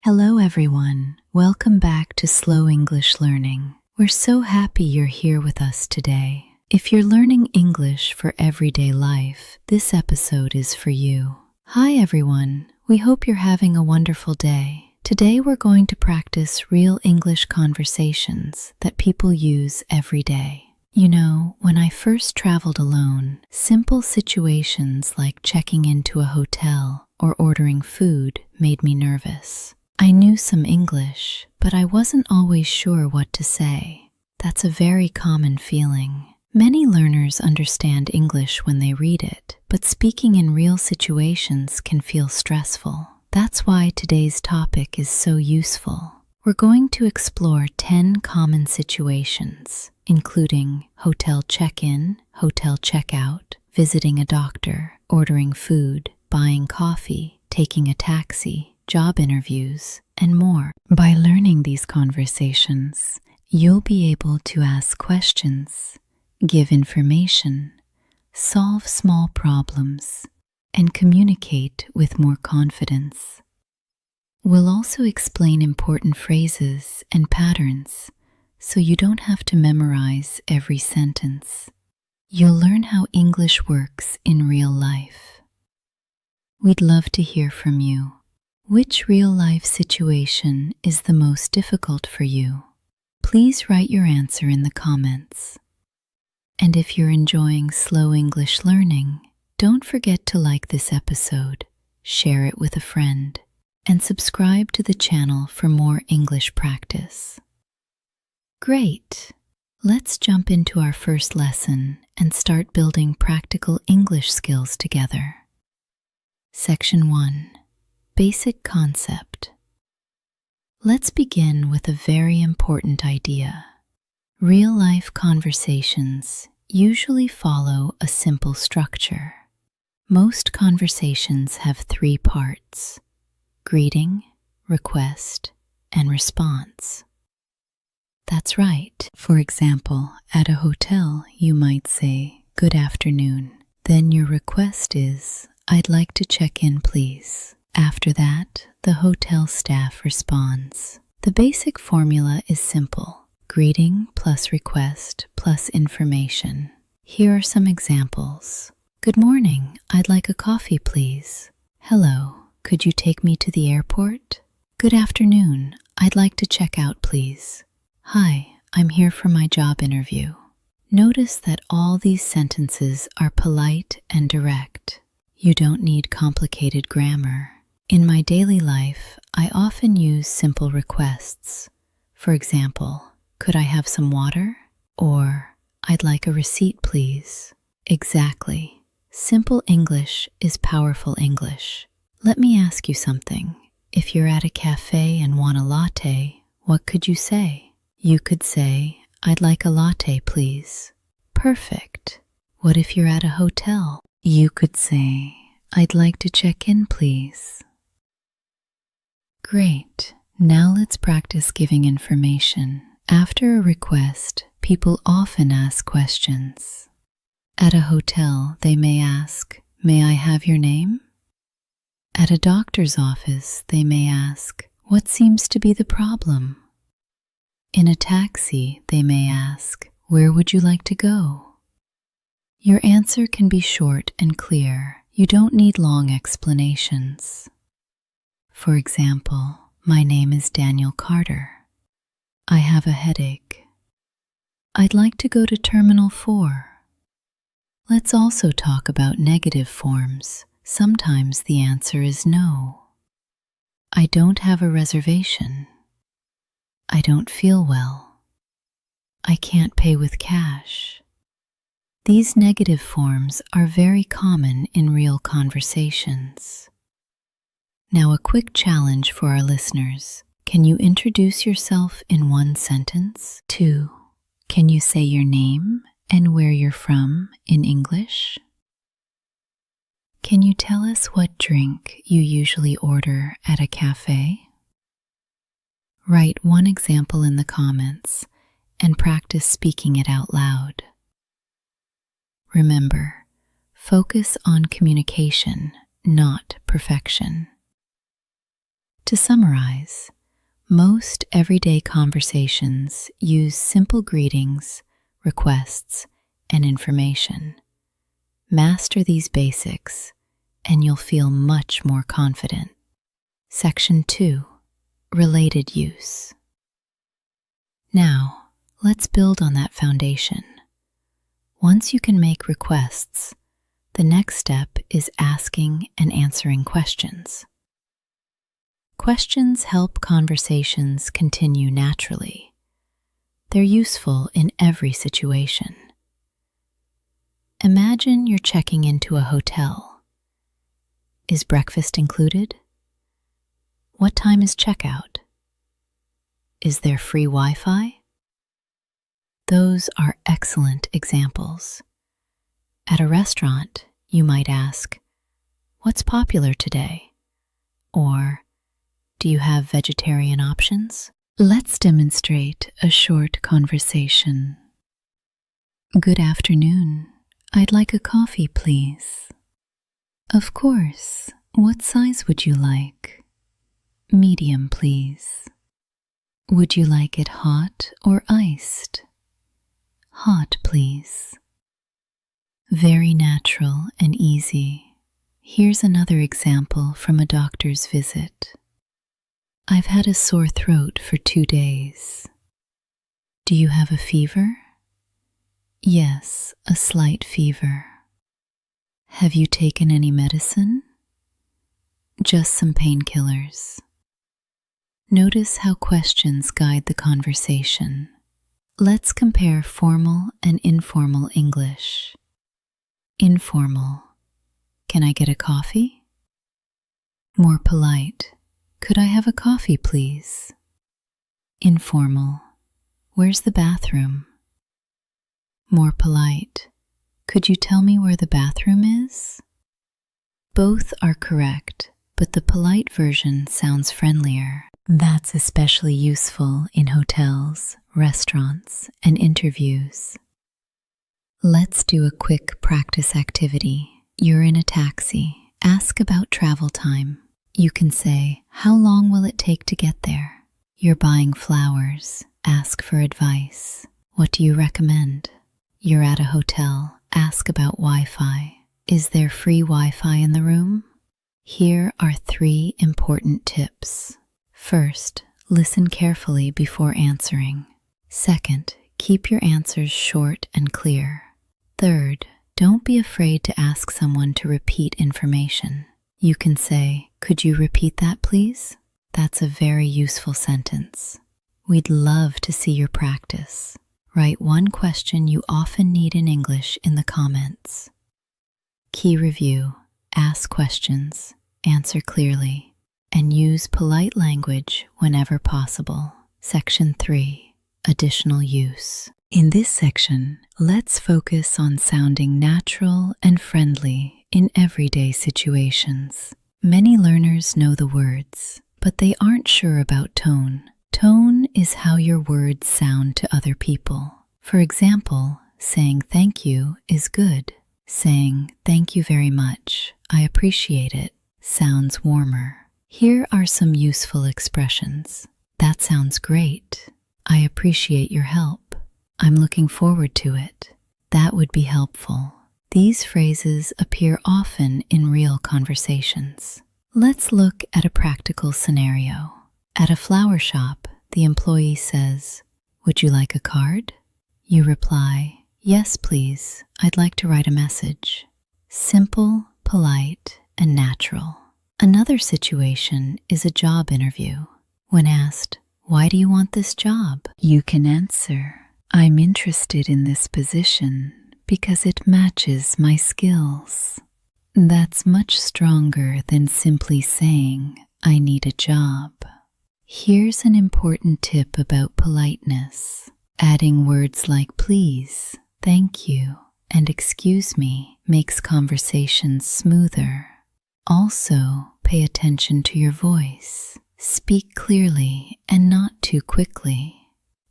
Hello everyone, welcome back to Slow English Learning. We're so happy you're here with us today. If you're learning English for everyday life, this episode is for you. Hi everyone, we hope you're having a wonderful day. Today we're going to practice real English conversations that people use every day. You know, when I first traveled alone, simple situations like checking into a hotel or ordering food made me nervous. I knew some English, but I wasn't always sure what to say. That's a very common feeling. Many learners understand English when they read it, but speaking in real situations can feel stressful. That's why today's topic is so useful. We're going to explore 10 common situations, including hotel check-in, hotel check-out, visiting a doctor, ordering food, buying coffee, taking a taxi, job interviews, and more. By learning these conversations, you'll be able to ask questions, give information, solve small problems, and communicate with more confidence. We'll also explain important phrases and patterns, so you don't have to memorize every sentence. You'll learn how English works in real life. We'd love to hear from you. Which real-life situation is the most difficult for you? Please write your answer in the comments. And if you're enjoying Slow English Learning, don't forget to like this episode, share it with a friend, and subscribe to the channel for more English practice. Great! Let's jump into our first lesson and start building practical English skills together. Section 1. Basic concept. Let's begin with a very important idea. Real-life conversations usually follow a simple structure. Most conversations have 3 parts: greeting, request, and response. That's right. For example, at a hotel, you might say, "Good afternoon." Then your request is, "I'd like to check in, please." After that, the hotel staff responds. The basic formula is simple: greeting plus request plus information. Here are some examples. "Good morning, I'd like a coffee, please." "Hello, could you take me to the airport?" "Good afternoon, I'd like to check out, please." "Hi, I'm here for my job interview." Notice that all these sentences are polite and direct. You don't need complicated grammar. In my daily life, I often use simple requests. For example, "Could I have some water?" Or, "I'd like a receipt, please." Exactly. Simple English is powerful English. Let me ask you something. If you're at a café and want a latte, what could you say? You could say, "I'd like a latte, please." Perfect. What if you're at a hotel? You could say, "I'd like to check in, please." Great. Now let's practice giving information. After a request, people often ask questions. At a hotel, they may ask, "May I have your name?" At a doctor's office, they may ask, "What seems to be the problem?" In a taxi, they may ask, "Where would you like to go?" Your answer can be short and clear. You don't need long explanations. For example, "My name is Daniel Carter. I have a headache. I'd like to go to Terminal 4. Let's also talk about negative forms. Sometimes the answer is no. "I don't have a reservation." "I don't feel well." "I can't pay with cash." These negative forms are very common in real conversations. Now a quick challenge for our listeners. Can you introduce yourself in 1 sentence? 2. Can you say your name and where you're from in English? Can you tell us what drink you usually order at a café? Write 1 example in the comments and practice speaking it out loud. Remember, focus on communication, not perfection. To summarize, most everyday conversations use simple greetings, requests, and information. Master these basics, and you'll feel much more confident. Section 2. Related use. Now, let's build on that foundation. Once you can make requests, the next step is asking and answering questions. Questions help conversations continue naturally. They're useful in every situation. Imagine you're checking into a hotel. Is breakfast included? What time is checkout? Is there free Wi-Fi? Those are excellent examples. At a restaurant, you might ask, "What's popular today?" Or, "Do you have vegetarian options?" Let's demonstrate a short conversation. "Good afternoon. I'd like a coffee, please." "Of course. What size would you like?" "Medium, please." "Would you like it hot or iced?" "Hot, please." Very natural and easy. Here's another example from a doctor's visit. "I've had a sore throat for 2 days. Do you have a fever?" "Yes, a slight fever." "Have you taken any medicine?" "Just some painkillers." Notice how questions guide the conversation. Let's compare formal and informal English. Informal. "Can I get a coffee?" More polite. "Could I have a coffee, please?" Informal. "Where's the bathroom?" More polite. "Could you tell me where the bathroom is?" Both are correct, but the polite version sounds friendlier. That's especially useful in hotels, restaurants, and interviews. Let's do a quick practice activity. You're in a taxi. Ask about travel time. You can say, "How long will it take to get there?" You're buying flowers. Ask for advice. "What do you recommend?" You're at a hotel. Ask about Wi-Fi. "Is there free Wi-Fi in the room?" Here are 3 important tips. First, listen carefully before answering. Second, keep your answers short and clear. Third, don't be afraid to ask someone to repeat information. You can say, "Could you repeat that, please?" That's a very useful sentence. We'd love to see your practice. Write one question you often need in English in the comments. Key review: ask questions, answer clearly, and use polite language whenever possible. Section 3. Additional use. In this section, let's focus on sounding natural and friendly in everyday situations. Many learners know the words, but they aren't sure about tone. Tone is how your words sound to other people. For example, saying "thank you" is good. Saying "thank you very much, I appreciate it" sounds warmer. Here are some useful expressions. "That sounds great." "I appreciate your help." "I'm looking forward to it." "That would be helpful." These phrases appear often in real conversations. Let's look at a practical scenario. At a flower shop, the employee says, "Would you like a card?" You reply, "Yes, please. I'd like to write a message." Simple, polite, and natural. Another situation is a job interview. When asked, "Why do you want this job?" you can answer, "I'm interested in this position because it matches my skills." That's much stronger than simply saying, "I need a job." Here's an important tip about politeness. Adding words like "please," "thank you," and "excuse me" makes conversations smoother. Also, pay attention to your voice. Speak clearly and not too quickly.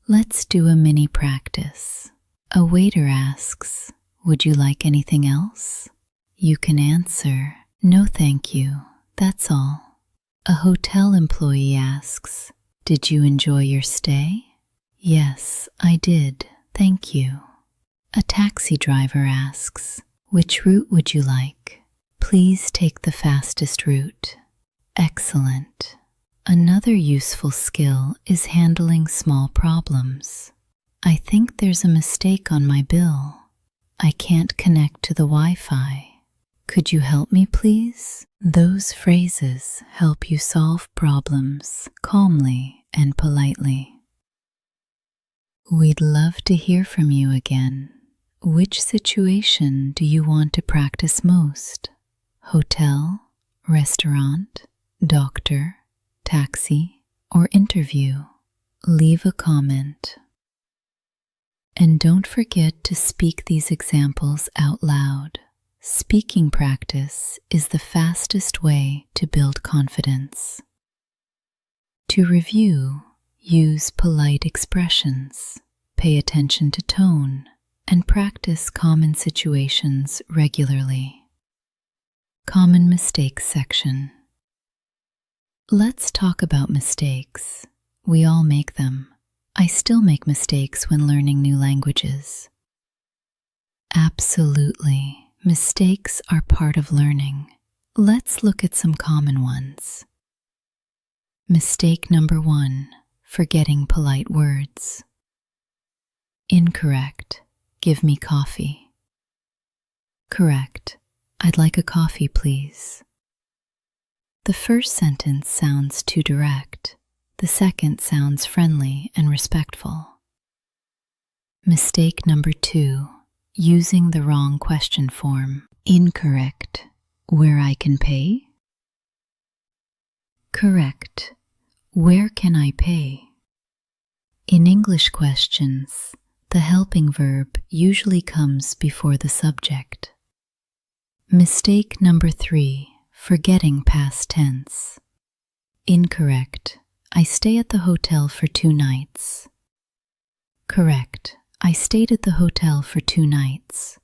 Let's do a mini practice. A waiter asks, "Would you like anything else?" You can answer, "No, thank you. That's all." A hotel employee asks, "Did you enjoy your stay?" "Yes, I did, thank you." A taxi driver asks, "Which route would you like?" "Please take the fastest route." Excellent. Another useful skill is handling small problems. "I think there's a mistake on my bill. I can't connect to the Wi-Fi. Could you help me, please?" Those phrases help you solve problems calmly and politely. We'd love to hear from you again. Which situation do you want to practice most? Hotel, restaurant, doctor, taxi, or interview? Leave a comment. And don't forget to speak these examples out loud. Speaking practice is the fastest way to build confidence. To review, use polite expressions, pay attention to tone, and practice common situations regularly. Common mistakes section. Let's talk about mistakes. We all make them. I still make mistakes when learning new languages. Absolutely. Mistakes are part of learning. Let's look at some common ones. Mistake number 1, forgetting polite words. Incorrect. Give me coffee. Correct. I'd like a coffee, please. The first sentence sounds too direct. The second sounds friendly and respectful. Mistake number 2, using the wrong question form. Incorrect. Where I can pay? Correct. Where can I pay? In English questions, the helping verb usually comes before the subject. Mistake number 3, forgetting past tense. Incorrect. I stay at the hotel for 2 nights. Correct. I stayed at the hotel for 2 nights.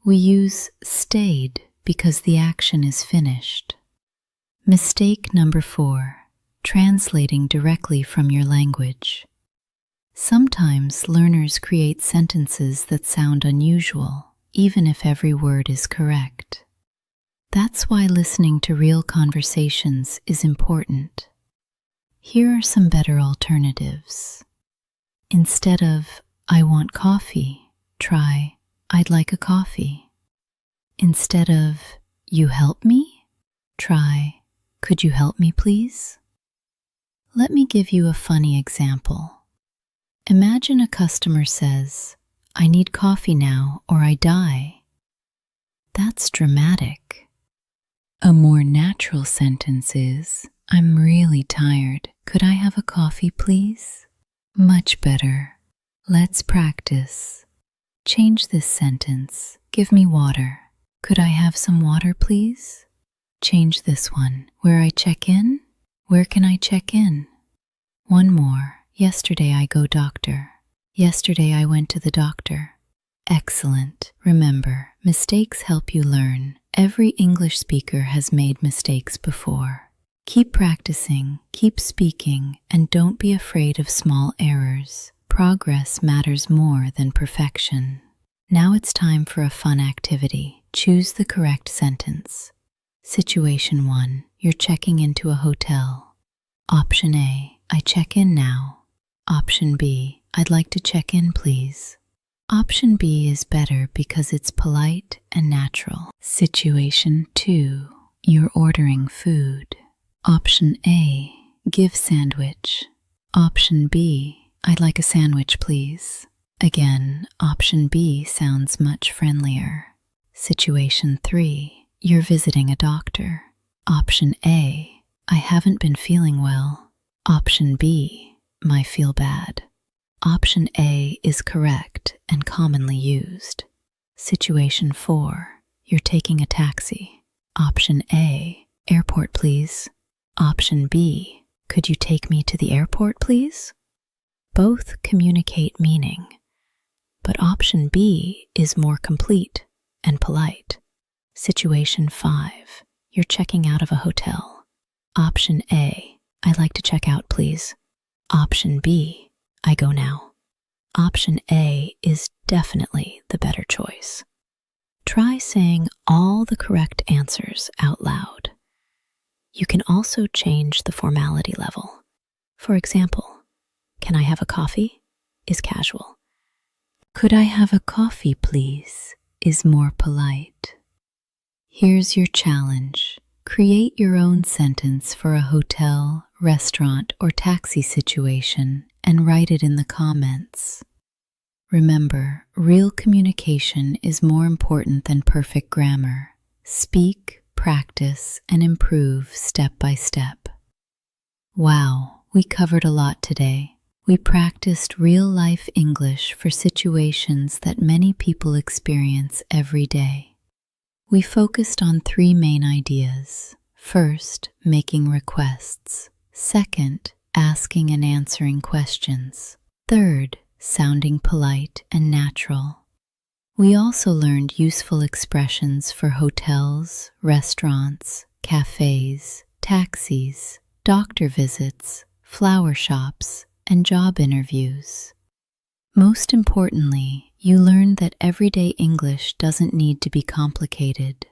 We use stayed because the action is finished. Mistake number 4, translating directly from your language. Sometimes learners create sentences that sound unusual, even if every word is correct. That's why listening to real conversations is important. Here are some better alternatives. Instead of "I want coffee," try "I'd like a coffee." Instead of "You help me," try "Could you help me, please?" Let me give you a funny example. Imagine a customer says, "I need coffee now or I die." That's dramatic. A more natural sentence is, "I'm really tired. Could I have a coffee, please?" Much better. Let's practice. Change this sentence. "Give me water. Could I have some water, please?" Change this one. "Where I check in? Where can I check in?" One more. "Yesterday I go doctor. Yesterday I went to the doctor." Excellent. Remember, mistakes help you learn. Every English speaker has made mistakes before. Keep practicing, keep speaking, and don't be afraid of small errors. Progress matters more than perfection. Now it's time for a fun activity. Choose the correct sentence. Situation 1. You're checking into a hotel. Option A. I check in now. Option B. I'd like to check in, please. Option B is better because it's polite and natural. Situation 2. You're ordering food. Option A. Give sandwich. Option B. I'd like a sandwich, please. Again, option B sounds much friendlier. Situation 3. You're visiting a doctor. Option A. I haven't been feeling well. Option B. I feel bad. Option A is correct and commonly used. Situation 4. You're taking a taxi. Option A. Airport, please. Option B. Could you take me to the airport, please? Both communicate meaning, but option B is more complete and polite. Situation 5. You're checking out of a hotel. Option A, I'd like to check out, please. Option B, I go now. Option A is definitely the better choice. Try saying all the correct answers out loud. You can also change the formality level. For example, can I have a coffee? Is casual. Could I have a coffee, please? Is more polite. Here's your challenge. Create your own sentence for a hotel, restaurant, or taxi situation and write it in the comments. Remember, real communication is more important than perfect grammar. Speak, practice, and improve step by step. Wow, we covered a lot today. We practiced real-life English for situations that many people experience every day. We focused on 3 main ideas. First, making requests. Second, asking and answering questions. Third, sounding polite and natural. We also learned useful expressions for hotels, restaurants, cafes, taxis, doctor visits, flower shops, and job interviews. Most importantly, you learned that everyday English doesn't need to be complicated.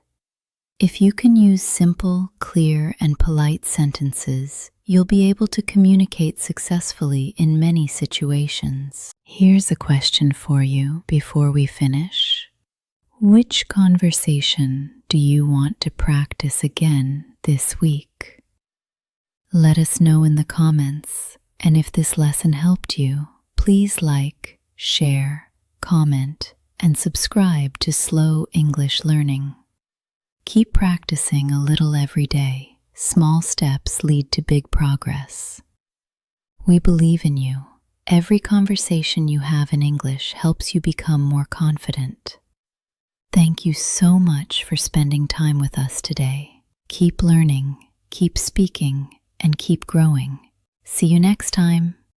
If you can use simple, clear, and polite sentences, you'll be able to communicate successfully in many situations. Here's a question for you before we finish. Which conversation do you want to practice again this week? Let us know in the comments, and if this lesson helped you, please like, share, comment, and subscribe to Slow English Learning. Keep practicing a little every day. Small steps lead to big progress. We believe in you. Every conversation you have in English helps you become more confident. Thank you so much for spending time with us today. Keep learning, keep speaking, and keep growing. See you next time.